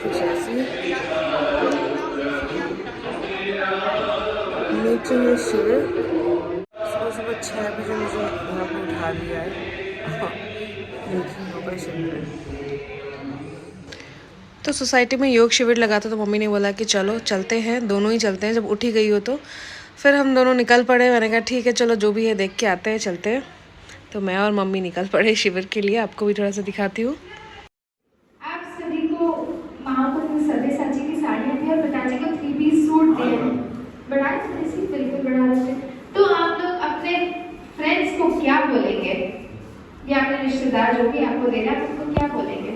कुछ ऐसी। नीचे है शिविर। सुबह सुबह 6 बजे मुझे यहाँ पे उठा दिया है। देखिए यहाँ पर शिविर है। तो सोसाइटी में योग शिविर लगा था, तो मम्मी ने बोला कि चलो चलते हैं, दोनों ही चलते हैं। जब उठी गई हो तो फिर हम दोनों निकल पड़े। मैंने कहा ठीक है चलो, जो भी है देख के आते हैं, चलते हैं। तो मैं और मम्मी निकल पड़े शिविर के लिए। आपको भी थोड़ा सा दिखाती हूँ। आप सभी को महाकुंभ सब्यसाची की साड़ियाँ दी और पिताजी को 3 पीस सूट दिए। बढ़ाए थोड़ी सी, बिल्कुल बढ़ा रहे थे। तो आप लोग अपने फ्रेंड्स को क्या बोलेंगे, या अपने रिश्तेदार जो भी आपको दे रहे हैं, आप उनको क्या बोलेंगे?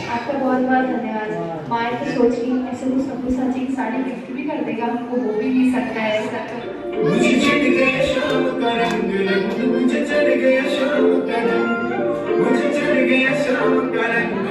आपका बहुत बहुत धन्यवाद। माए तो सोच रही ऐसे वो सब्यसाची की साड़ी गिफ्ट भी कर देगा हमको, वो भी मिल सकता है ऐसा। मुझे चढ़ गया शाम का रंग, मुझे चढ़ गया शाम का रंग, मुझे चढ़ गया शाम का रंग।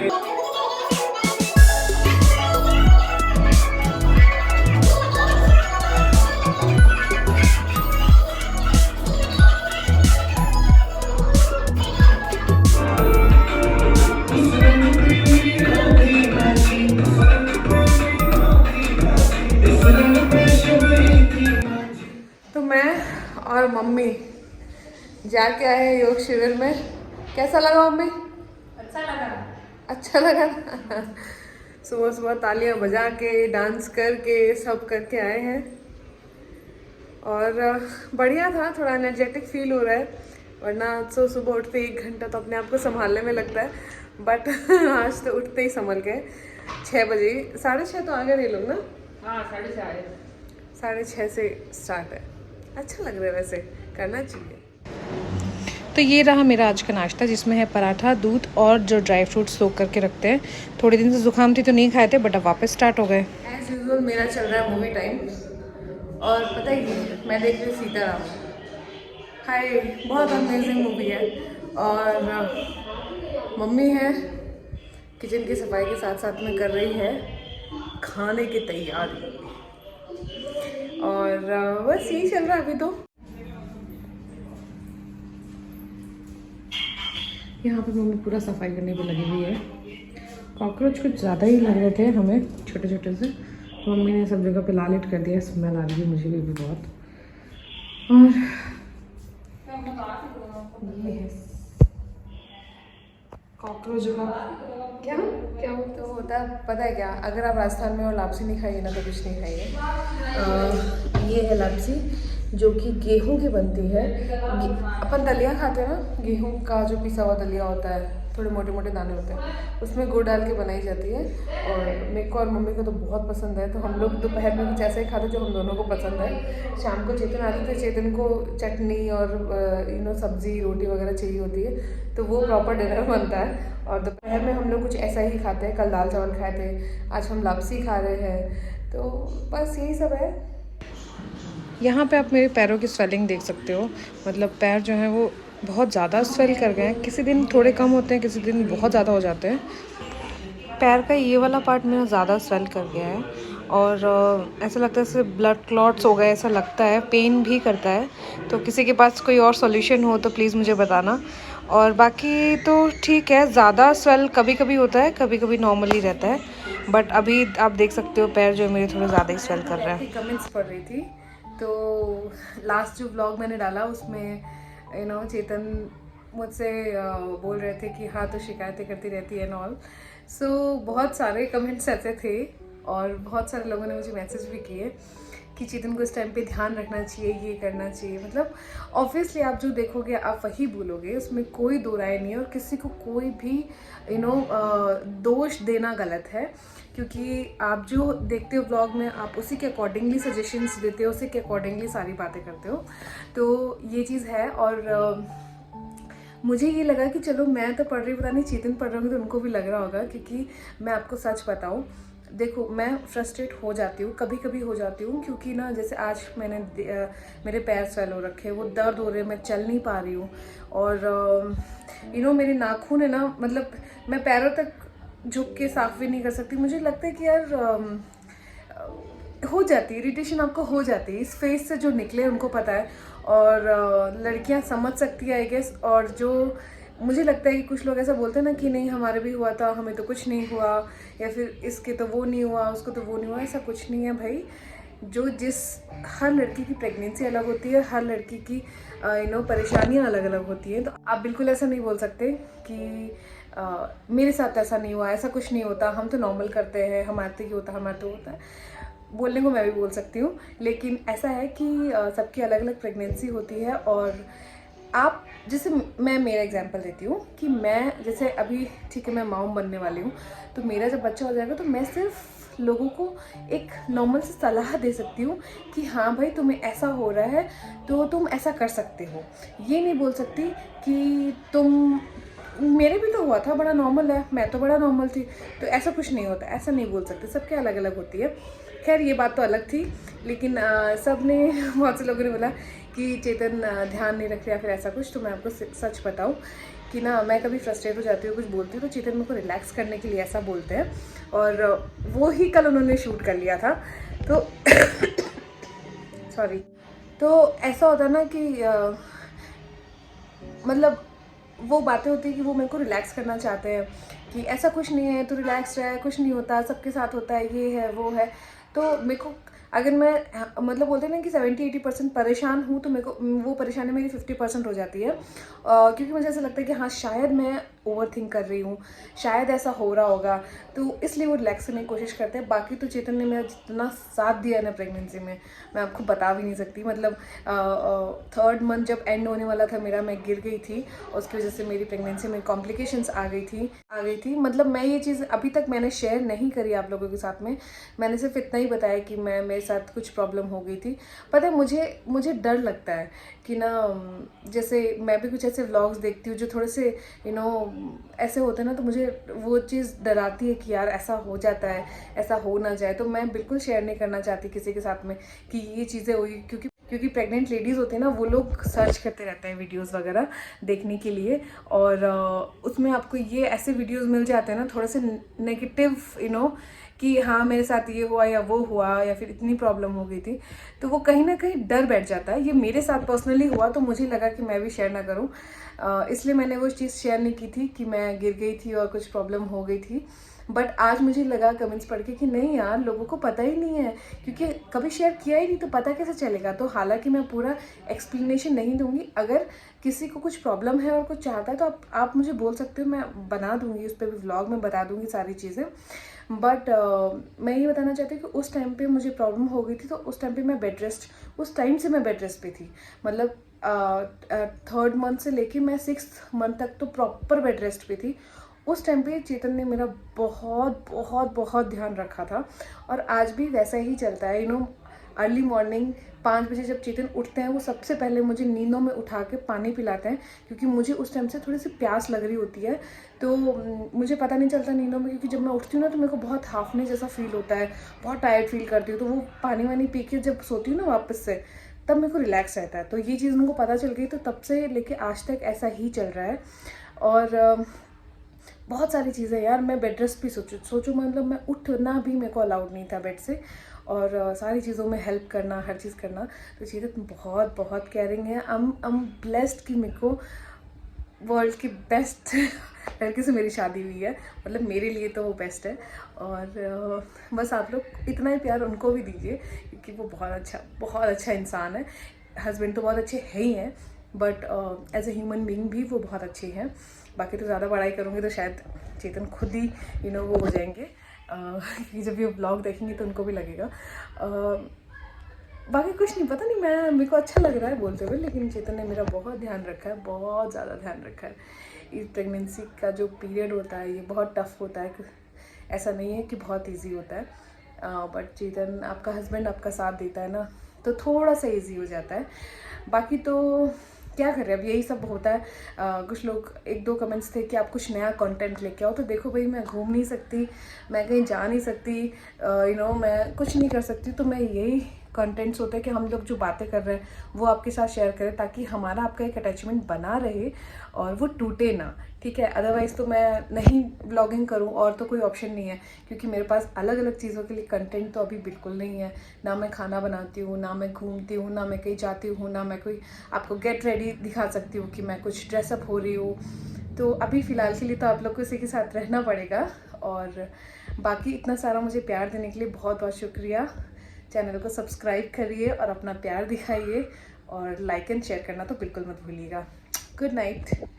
तो मैं और मम्मी जाके आए हैं योग शिविर में। कैसा लगा मम्मी? अच्छा लगा। अच्छा लगा ना? सुबह सुबह तालियां बजा के, डांस करके, सब करके आए हैं। और बढ़िया था, थोड़ा एनर्जेटिक फील हो रहा है। वरना तो सुबह उठते 1 घंटा तो अपने आप को संभालने में लगता है, बट आज तो उठते ही संभल गए। 6 बजे, 6:30 तो आ गए ये लोग ना? हाँ 6:30। 6:30 से स्टार्ट है। अच्छा लग रहा है, वैसे करना चाहिए। तो ये रहा मेरा आज का नाश्ता, जिसमें है पराठा, दूध और जो ड्राई फ्रूट्स सोक करके रखते हैं। थोड़े दिन से जुकाम थी तो नहीं खाए थे, बट अब वापस स्टार्ट हो गए। एज यूजुअल मेरा चल रहा है मूवी टाइम। और पता ही मैं देख रही सीताराम। हाय, बहुत अमेजिंग मूवी है। और मम्मी है किचन की सफाई के साथ साथ में कर रही है खाने की तैयारी। और बस यही चल रहा है अभी तो। यहाँ पे मम्मी पूरा सफाई करने पे लगी हुई है। कॉकरोच कुछ ज़्यादा ही लग रहे थे हमें, छोटे छोटे से। तो मम्मी ने सब जगह पे लालिट कर दिया। स्मेल आ रही है मुझे भी बहुत। और ये है कॉकरोच का क्या क्या होता है पता है क्या? अगर आप राजस्थान में और लापसी नहीं खाइए ना तो कुछ नहीं खाइए। ये है लापसी, जो कि गेहूं की बनती है। अपन दलिया खाते हैं ना, गेहूं का जो पिसा हुआ दलिया होता है, थोड़े मोटे मोटे दाने होते हैं, उसमें गुड़ डाल के बनाई जाती है। और मेरे को और मम्मी को तो बहुत पसंद है। तो हम लोग दोपहर में कुछ ऐसा ही खाते जो हम दोनों को पसंद है। शाम को चेतन आते थे, चेतन को चटनी और सब्जी रोटी वगैरह चाहिए होती है, तो वो प्रॉपर डिनर बनता है। और दोपहर में हम लोग कुछ ऐसा ही खाते हैं। कल दाल चावल खाए थे, आज हम लापसी खा रहे हैं। तो बस यही सब है। यहाँ पे आप मेरे पैरों की स्वेलिंग देख सकते हो। मतलब पैर जो हैं वो बहुत ज़्यादा स्वेल कर गए हैं। किसी दिन थोड़े कम होते हैं, किसी दिन बहुत ज़्यादा हो जाते हैं। पैर का ये वाला पार्ट मेरा ज़्यादा स्वेल कर गया है। और ऐसा लगता है जैसे ब्लड क्लॉट्स हो गए, ऐसा लगता है। पेन भी करता है। तो किसी के पास कोई और सॉल्यूशन हो तो प्लीज़ मुझे बताना। और बाकी तो ठीक है, ज़्यादा स्वेल कभी कभी होता है, कभी कभी नॉर्मली रहता है। बट अभी आप देख सकते हो पैर जो है मेरे थोड़े ज़्यादा ही स्वेल कर रहे हैं। कमेंट्स पढ़ रही थी, तो लास्ट जो व्लॉग मैंने डाला उसमें चेतन मुझसे बोल रहे थे कि हाँ तो शिकायतें करती रहती है एंड ऑल। सो बहुत सारे कमेंट्स ऐसे थे और बहुत सारे लोगों ने मुझे मैसेज भी किए कि चेतन को इस टाइम पे ध्यान रखना चाहिए, ये करना चाहिए। मतलब ऑब्वियसली आप जो देखोगे आप वही बोलोगे, उसमें कोई दो राय नहीं है। और किसी को कोई भी दोष देना गलत है, क्योंकि आप जो देखते हो ब्लॉग में आप उसी के अकॉर्डिंगली सजेशंस देते हो, उसी के अकॉर्डिंगली सारी बातें करते हो। तो ये चीज़ है। और मुझे ये लगा कि चलो मैं तो पढ़ रही, पता नहीं चेतन पढ़ रहा हूँ तो उनको भी लग रहा होगा। क्योंकि मैं आपको सच बताऊँ, देखो मैं फ्रस्ट्रेट हो जाती हूँ, कभी कभी हो जाती हूँ। क्योंकि ना जैसे आज मेरे पैर स्वेल हो रखे हैं, वो दर्द हो रहे हैं, मैं चल नहीं पा रही हूँ। और मेरे नाखून है ना, मतलब मैं पैरों तक झुक के साफ भी नहीं कर सकती। मुझे लगता है कि यार हो जाती है इरिटेशन, आपको हो जाती है। इस फेस से जो निकले उनको पता है। और लड़कियां समझ सकती है आई गेस। और जो मुझे लगता है कि कुछ लोग ऐसा बोलते हैं ना कि नहीं हमारे भी हुआ था, हमें तो कुछ नहीं हुआ, या फिर इसके तो वो नहीं हुआ, उसको तो वो नहीं हुआ। ऐसा कुछ नहीं है भाई। हर लड़की की प्रेगनेंसी अलग होती है, हर लड़की की परेशानियां अलग अलग होती हैं। तो आप बिल्कुल ऐसा नहीं बोल सकते कि मेरे साथ ऐसा नहीं हुआ, ऐसा कुछ नहीं होता, हम तो नॉर्मल करते हैं, हमारे तो ये होता है, हमारे तो होता है। बोलने को मैं भी बोल सकती हूँ, लेकिन ऐसा है कि सबकी अलग अलग प्रेगनेंसी होती है। और आप जैसे मैं मेरा एग्जांपल देती हूँ कि मैं जैसे अभी ठीक है मैं मॉम बनने वाली हूँ, तो मेरा जब बच्चा हो जाएगा तो मैं सिर्फ लोगों को एक नॉर्मल सी सलाह दे सकती हूँ कि हाँ भाई तुम्हें ऐसा हो रहा है तो तुम ऐसा कर सकते हो। ये नहीं बोल सकती कि मेरे भी तो हुआ था, बड़ा नॉर्मल है, मैं तो बड़ा नॉर्मल थी, तो ऐसा कुछ नहीं होता, ऐसा नहीं बोल सकते। सबके अलग अलग होती है। खैर ये बात तो अलग थी, लेकिन सब ने बहुत से लोगों ने बोला कि चेतन ध्यान नहीं रख रहा या फिर ऐसा कुछ। तो मैं आपको सच बताऊं कि ना मैं कभी फ्रस्ट्रेट हो जाती हूँ, कुछ बोलती हूँ, तो चेतन मेरे को रिलैक्स करने के लिए ऐसा बोलते हैं। और वो ही कल उन्होंने शूट कर लिया था, तो सॉरी। तो ऐसा होता है ना कि मतलब वो बातें होती है कि वो मेरे को रिलैक्स करना चाहते हैं कि ऐसा कुछ नहीं है, तो रिलैक्स रहे, कुछ नहीं होता, सबके साथ होता है, ये है वो है। तो मेरे को अगर मैं मतलब बोलते हैं ना कि 70-80% परेशान हूँ, तो मेरे को वो परेशानी मेरी 50% हो जाती है, क्योंकि मुझे ऐसा लगता है कि हाँ शायद मैं ओवर थिंक कर रही हूँ, शायद ऐसा हो रहा होगा, तो इसलिए वो रिलैक्स करने की कोशिश करते हैं। बाकी तो चेतन ने मेरा जितना साथ दिया है ना प्रेगनेंसी में, मैं आपको बता भी नहीं सकती। मतलब 3rd मंथ जब एंड होने वाला था मेरा, मैं गिर गई थी, उसकी वजह से मेरी प्रेगनेंसी में कॉम्प्लिकेशंस आ गई थी। मतलब मैं ये चीज़ अभी तक मैंने शेयर नहीं करी आप लोगों के साथ में, मैंने सिर्फ इतना ही बताया कि मेरे साथ कुछ प्रॉब्लम हो गई थी। पता है मुझे डर लगता है कि ना, जैसे मैं भी कुछ ऐसे व्लॉग्स देखती हूँ जो थोड़े से ऐसे होते हैं ना, तो मुझे वो चीज़ डराती है कि यार ऐसा हो जाता है, ऐसा हो ना जाए। तो मैं बिल्कुल शेयर नहीं करना चाहती किसी के साथ में कि ये चीज़ें हुई, क्योंकि प्रेग्नेंट लेडीज़ होती है ना, वो लोग सर्च करते रहते हैं वीडियोस वगैरह देखने के लिए, और उसमें आपको ये ऐसे वीडियोस मिल जाते हैं ना थोड़े से नेगेटिव कि हाँ मेरे साथ ये हुआ या वो हुआ या फिर इतनी प्रॉब्लम हो गई थी, तो वो कहीं ना कहीं डर बैठ जाता है। ये मेरे साथ पर्सनली हुआ, तो मुझे लगा कि मैं भी शेयर ना करूँ, इसलिए मैंने वो चीज़ शेयर नहीं की थी कि मैं गिर गई थी और कुछ प्रॉब्लम हो गई थी। बट आज मुझे लगा कमेंट्स पढ़ के कि नहीं यार, लोगों को पता ही नहीं है, क्योंकि कभी शेयर किया ही नहीं तो पता कैसे चलेगा। तो हालांकि मैं पूरा एक्सप्लेनेशन नहीं दूंगी, अगर किसी को कुछ प्रॉब्लम है और कुछ चाहता है तो आप मुझे बोल सकते हो, मैं बना दूंगी, उस पर भी व्लॉग में बता दूंगी सारी चीज़ें। बट मैं ये बताना चाहती हूँ कि उस टाइम पे मुझे प्रॉब्लम हो गई थी, तो उस टाइम पे मैं बेड रेस्ट, उस टाइम से मैं बेड रेस्ट पे थी। मतलब 3rd मंथ से लेके मैं 6th मंथ तक तो प्रॉपर बेड रेस्ट पे थी। उस टाइम पे चेतन ने मेरा बहुत बहुत बहुत ध्यान रखा था, और आज भी वैसा ही चलता है। अर्ली मॉर्निंग 5 बजे जब चेतन उठते हैं, वो सबसे पहले मुझे नींदों में उठा के पानी पिलाते हैं, क्योंकि मुझे उस टाइम से थोड़ी सी प्यास लग रही होती है। तो मुझे पता नहीं चलता नींदों में, क्योंकि जब मैं उठती हूँ ना तो मेरे को बहुत हाफने जैसा फील होता है, बहुत टायर्ड फील करती हूँ। तो वो पानी वानी पी के जब सोती हूँ ना वापस से, तब मेरे को रिलैक्स रहता है। तो ये चीज़ उनको पता चल गई, तो तब से लेके आज तक ऐसा ही चल रहा है। और बहुत सारी चीज़ें यार, मैं बेड रेस्ट भी सोचूं मतलब मैं उठना भी मेरे को अलाउड नहीं था बेड से, और सारी चीज़ों में हेल्प करना, हर चीज़ करना। तो चीज़ें बहुत बहुत केयरिंग है। I'm ब्लेस्ड कि मेरे को वर्ल्ड की बेस्ट लड़के से मेरी शादी हुई है, मतलब मेरे लिए तो वो बेस्ट है। और बस आप लोग इतना ही प्यार उनको भी दीजिए, क्योंकि वो बहुत अच्छा इंसान है। हस्बैंड तो बहुत अच्छे है ही हैं, but as a human being भी वो बहुत अच्छे हैं। बाकी तो ज़्यादा बड़ाई करूँगी तो शायद चेतन खुद ही वो हो जाएंगे, क्योंकि जब ये ब्लॉग देखेंगे तो उनको भी लगेगा। बाकी कुछ नहीं, पता नहीं, मेरे को अच्छा लग रहा है बोलते हुए, लेकिन चेतन ने मेरा बहुत ध्यान रखा है, बहुत ज़्यादा ध्यान रखा है। इस प्रेगनेंसी का जो पीरियड होता है ये बहुत टफ होता है, ऐसा नहीं है कि बहुत ईजी होता है। बट चेतन, आपका हस्बैंड आपका साथ देता है ना, तो थोड़ा सा ईजी हो जाता है। बाकी तो क्या कर रहे हैं, अब यही सब होता है। कुछ लोग 1-2 कमेंट्स थे कि आप कुछ नया कंटेंट लेके आओ, तो देखो भाई, मैं घूम नहीं सकती, मैं कहीं जा नहीं सकती, मैं कुछ नहीं कर सकती, तो मैं यही कंटेंट्स होते हैं कि हम लोग जो बातें कर रहे हैं वो आपके साथ शेयर करें, ताकि हमारा आपका एक अटैचमेंट बना रहे और वो टूटे ना, ठीक है। अदरवाइज़ तो मैं नहीं ब्लॉगिंग करूं, और तो कोई ऑप्शन नहीं है, क्योंकि मेरे पास अलग अलग चीज़ों के लिए कंटेंट तो अभी बिल्कुल नहीं है। ना मैं खाना बनाती हूँ, ना मैं घूमती हूँ, ना मैं कहीं जाती हूँ, ना मैं कोई आपको गेट रेडी दिखा सकती हूँ कि मैं कुछ ड्रेसअप हो रही हूँ। तो अभी फ़िलहाल के लिए तो आप लोग को इसी के साथ रहना पड़ेगा। और बाकी इतना सारा मुझे प्यार देने के लिए बहुत बहुत शुक्रिया। चैनल को सब्सक्राइब करिए और अपना प्यार दिखाइए, और लाइक एंड शेयर करना तो बिल्कुल मत भूलिएगा। Good night.